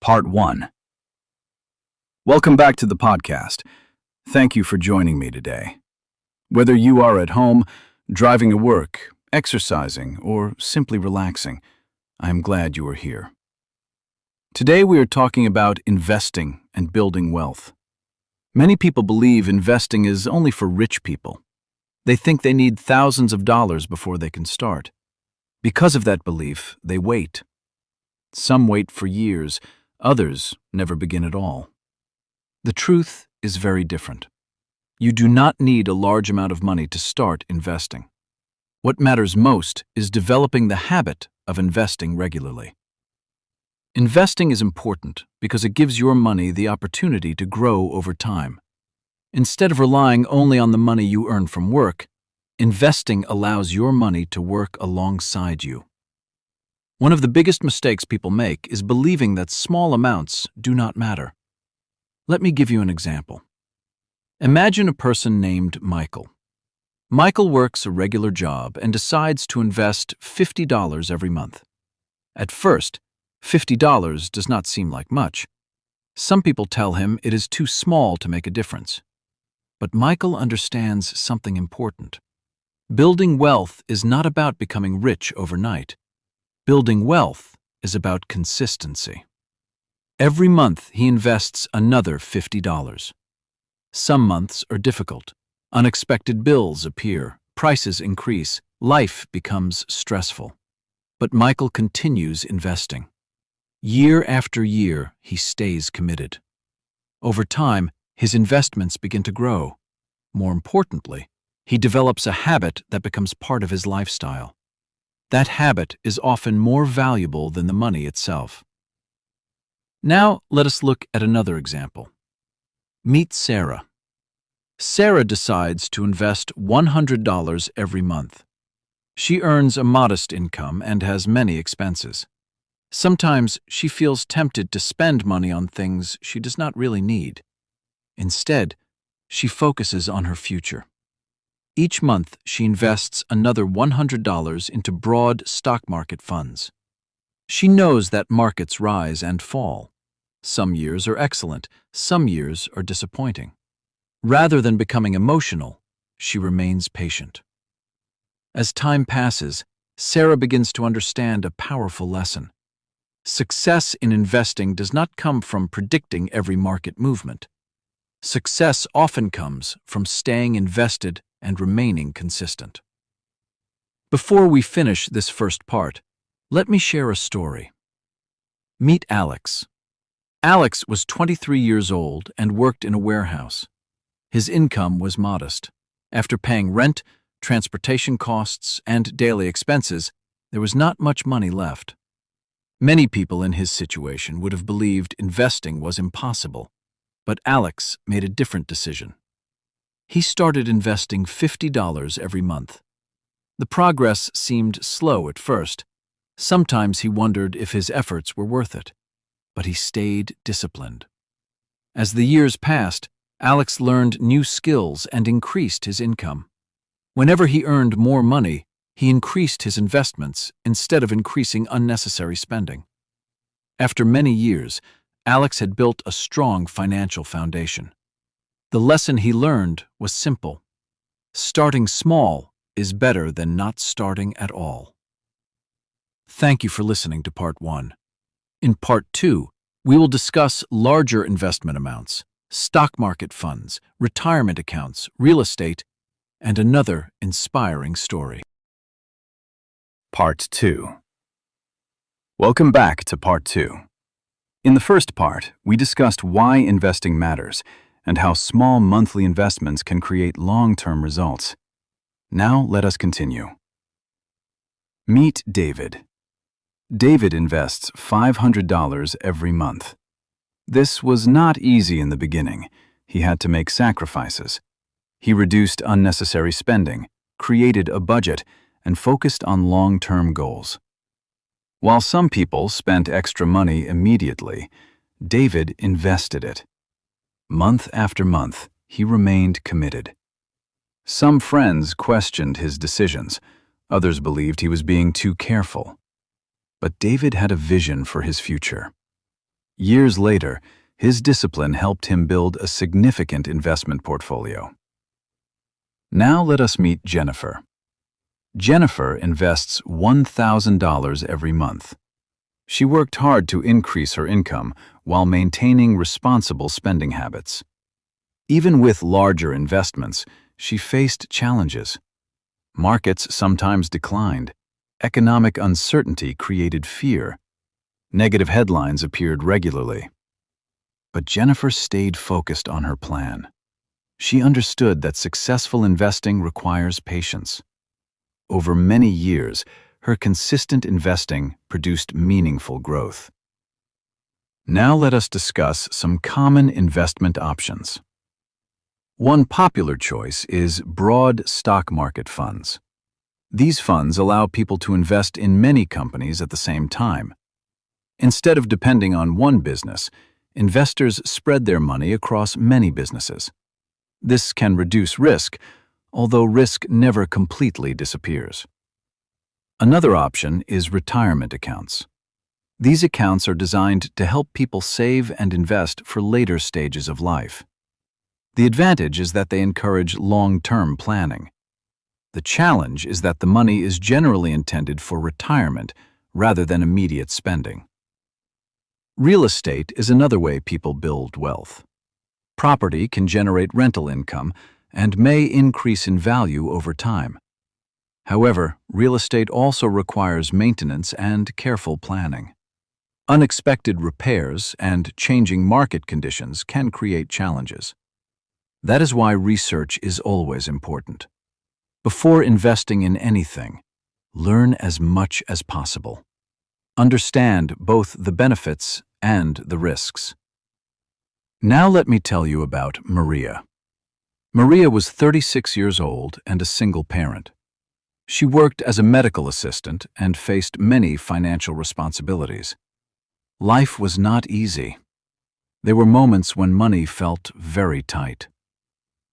Part 1. Welcome back to the podcast. Thank you for joining me today. Whether you are at home, driving to work, exercising, or simply relaxing, I am glad you are here. Today we are talking about investing and building wealth. Many people believe investing is only for rich people. They think they need thousands of dollars before they can start. Because of that belief, they wait. Some wait for years, others never begin at all. The truth is very different. You do not need a large amount of money to start investing. What matters most is developing the habit of investing regularly. Investing is important because it gives your money the opportunity to grow over time. Instead of relying only on the money you earn from work, investing allows your money to work alongside you. One of the biggest mistakes people make is believing that small amounts do not matter. Let me give you an example. Imagine a person named Michael. Michael works a regular job and decides to invest $50 every month. At first, $50 does not seem like much. Some people tell him it is too small to make a difference. But Michael understands something important. Building wealth is not about becoming rich overnight. Building wealth is about consistency. Every month he invests another $50. Some months are difficult. Unexpected bills appear, prices increase, life becomes stressful. But Michael continues investing. Year after year, he stays committed. Over time, his investments begin to grow. More importantly, he develops a habit that becomes part of his lifestyle. That habit is often more valuable than the money itself. Now, let us look at another example. Meet Sarah. Sarah decides to invest $100 every month. She earns a modest income and has many expenses. Sometimes she feels tempted to spend money on things she does not really need. Instead, she focuses on her future. Each month, she invests another $100 into broad stock market funds. She knows that markets rise and fall. Some years are excellent, some years are disappointing. Rather than becoming emotional, she remains patient. As time passes, Sarah begins to understand a powerful lesson. Success in investing does not come from predicting every market movement. Success often comes from staying invested and remaining consistent. Before we finish this first part, let me share a story. Meet Alex. Alex was 23 years old and worked in a warehouse. His income was modest. After paying rent, transportation costs, and daily expenses, there was not much money left. Many people in his situation would have believed investing was impossible, but Alex made a different decision. He started investing $50 every month. The progress seemed slow at first. Sometimes he wondered if his efforts were worth it, but he stayed disciplined. As the years passed, Alex learned new skills and increased his income. Whenever he earned more money, he increased his investments instead of increasing unnecessary spending. After many years, Alex had built a strong financial foundation. The lesson he learned was simple. Starting small is better than not starting at all. Thank you for listening to Part 1. In Part 2, we will discuss larger investment amounts, stock market funds, retirement accounts, real estate, and another inspiring story. Part 2. Welcome back to Part 2. In the first part, we discussed why investing matters and how small monthly investments can create long-term results. Now let us continue. Meet David. David invests $500 every month. This was not easy in the beginning. He had to make sacrifices. He reduced unnecessary spending, created a budget, and focused on long-term goals. While some people spent extra money immediately, David invested it. Month after month, he remained committed. Some friends questioned his decisions. Others believed he was being too careful. But David had a vision for his future. Years later, his discipline helped him build a significant investment portfolio. Now let us meet Jennifer. Jennifer invests $1,000 every month. She worked hard to increase her income while maintaining responsible spending habits. Even with larger investments, she faced challenges. Markets sometimes declined. Economic uncertainty created fear. Negative headlines appeared regularly. But Jennifer stayed focused on her plan. She understood that successful investing requires patience. Over many years, her consistent investing produced meaningful growth. Now let us discuss some common investment options. One popular choice is broad stock market funds. These funds allow people to invest in many companies at the same time. Instead of depending on one business, investors spread their money across many businesses. This can reduce risk, although risk never completely disappears. Another option is retirement accounts. These accounts are designed to help people save and invest for later stages of life. The advantage is that they encourage long-term planning. The challenge is that the money is generally intended for retirement rather than immediate spending. Real estate is another way people build wealth. Property can generate rental income and may increase in value over time. However, real estate also requires maintenance and careful planning. Unexpected repairs and changing market conditions can create challenges. That is why research is always important. Before investing in anything, learn as much as possible. Understand both the benefits and the risks. Now let me tell you about Maria. Maria was 36 years old and a single parent. She worked as a medical assistant and faced many financial responsibilities. Life was not easy. There were moments when money felt very tight.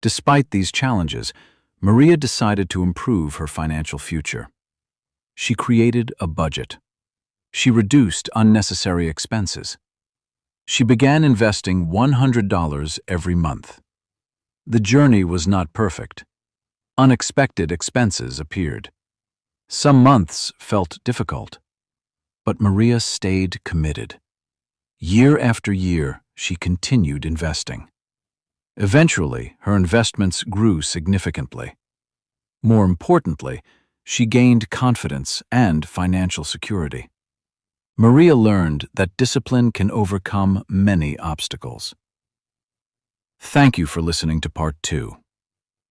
Despite these challenges, Maria decided to improve her financial future. She created a budget. She reduced unnecessary expenses. She began investing $100 every month. The journey was not perfect. Unexpected expenses appeared. Some months felt difficult. But Maria stayed committed. Year after year, she continued investing. Eventually, her investments grew significantly. More importantly, she gained confidence and financial security. Maria learned that discipline can overcome many obstacles. Thank you for listening to Part 2.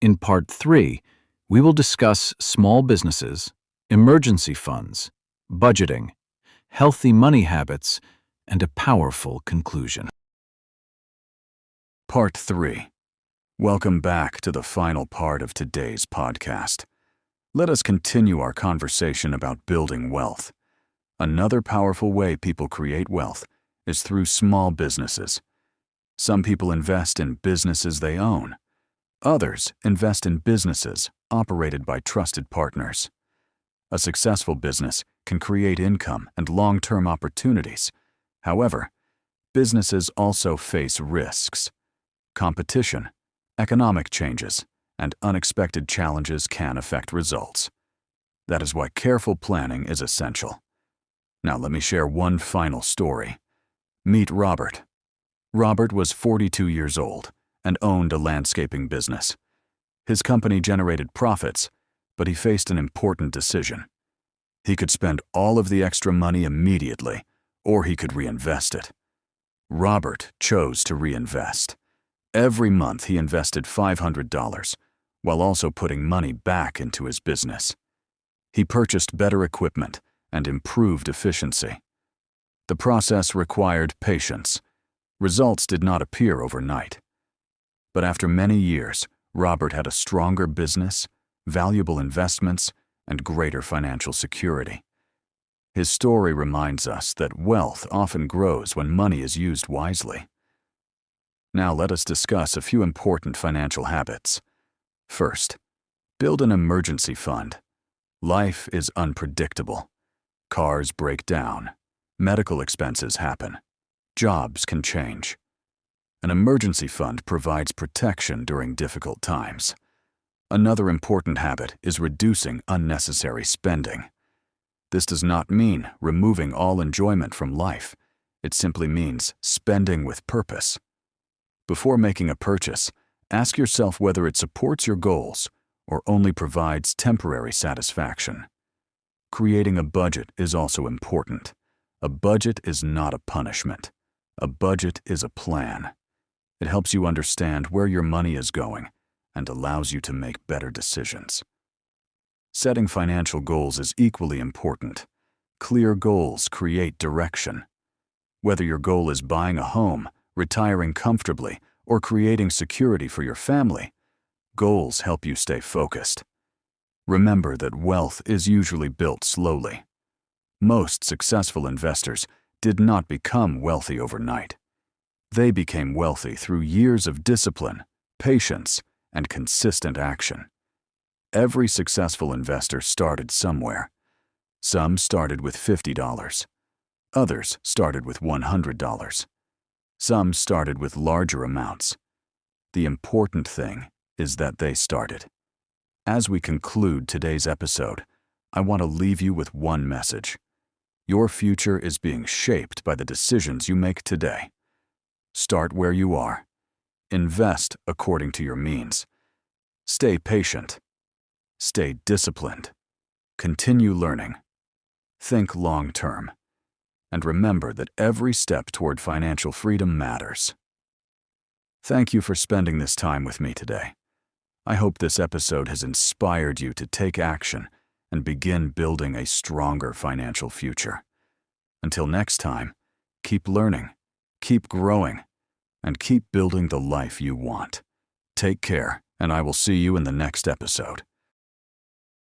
In Part 3, we will discuss small businesses, emergency funds, budgeting, healthy money habits, and a powerful conclusion. Part 3. Welcome back to the final part of today's podcast. Let us continue our conversation about building wealth. Another powerful way people create wealth is through small businesses. Some people invest in businesses they own. Others invest in businesses operated by trusted partners. A successful business can create income and long-term opportunities. However, businesses also face risks. Competition, economic changes, and unexpected challenges can affect results. That is why careful planning is essential. Now let me share one final story. Meet Robert. Robert was 42 years old and owned a landscaping business. His company generated profits, but he faced an important decision. He could spend all of the extra money immediately, or he could reinvest it. Robert chose to reinvest. Every month he invested $500, while also putting money back into his business. He purchased better equipment and improved efficiency. The process required patience. Results did not appear overnight. But after many years, Robert had a stronger business, valuable investments, and greater financial security. His story reminds us that wealth often grows when money is used wisely. Now let us discuss a few important financial habits. First, build an emergency fund. Life is unpredictable. Cars break down. Medical expenses happen. Jobs can change. An emergency fund provides protection during difficult times. Another important habit is reducing unnecessary spending. This does not mean removing all enjoyment from life. It simply means spending with purpose. Before making a purchase, ask yourself whether it supports your goals or only provides temporary satisfaction. Creating a budget is also important. A budget is not a punishment. A budget is a plan. It helps you understand where your money is going and allows you to make better decisions. Setting financial goals is equally important. Clear goals create direction. Whether your goal is buying a home, retiring comfortably, or creating security for your family, goals help you stay focused. Remember that wealth is usually built slowly. Most successful investors did not become wealthy overnight. They became wealthy through years of discipline, patience, and consistent action. Every successful investor started somewhere. Some started with $50. Others started with $100. Some started with larger amounts. The important thing is that they started. As we conclude today's episode, I want to leave you with one message. Your future is being shaped by the decisions you make today. Start where you are. Invest according to your means. Stay patient. Stay disciplined. Continue learning. Think long-term. And remember that every step toward financial freedom matters. Thank you for spending this time with me today. I hope this episode has inspired you to take action and begin building a stronger financial future. Until next time, keep learning, keep growing, and keep building the life you want. Take care, and I will see you in the next episode.